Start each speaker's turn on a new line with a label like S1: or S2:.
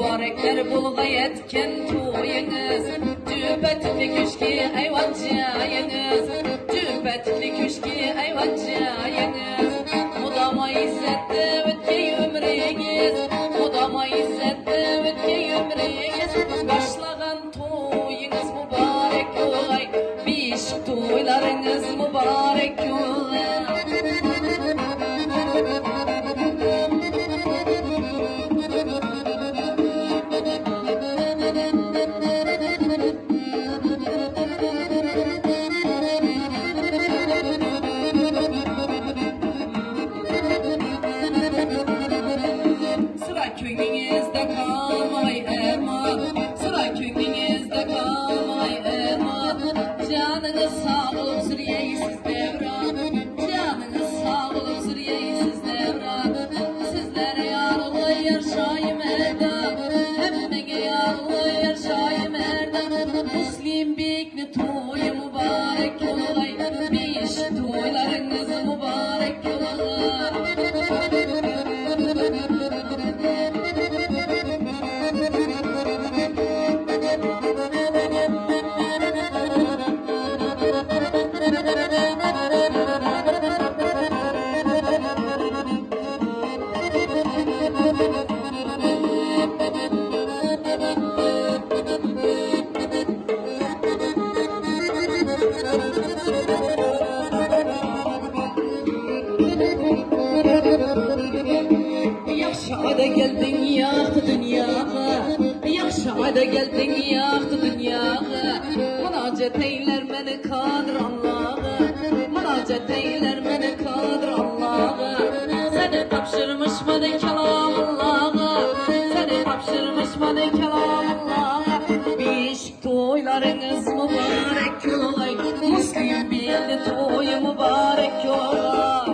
S1: mübarekler bulga yetken toyunuz. Cübetli köşki ayvan cayınız. Cübetli köşki ayvan cayınız. Mudama izzetti ötke ömrünüz. Mudama izzetti ötke ömrünüz. Başlagan toyunuz mübarek olay. Beşik toylarınız mübarek olay. Sıra köyünüzde kalmay eman, sıra köyünüzde kalmay eman. Canınız sağ olup sürüyeysiz devran, canınız sağ olup sürüyeysiz devran. Sizlere yarlı yaşayım erdem, hepine yarlı yaşayım erdem. Müslim bekli toyu mübarek olay, beş toylarınız mübarek olay. Yaşa geldin yaktı dünyaga, yaşa geldin yaktı dünyaga. Münacet eyler beni kadir Allah'a, münacet eyler beni kadir Allah'a. Seni tapşırmış bana kelam Allah'a, seni tapşırmış bana kelam Allah'a. Beşik toylarınız mübarek olay, Müslim bildi toyu mübarek olay.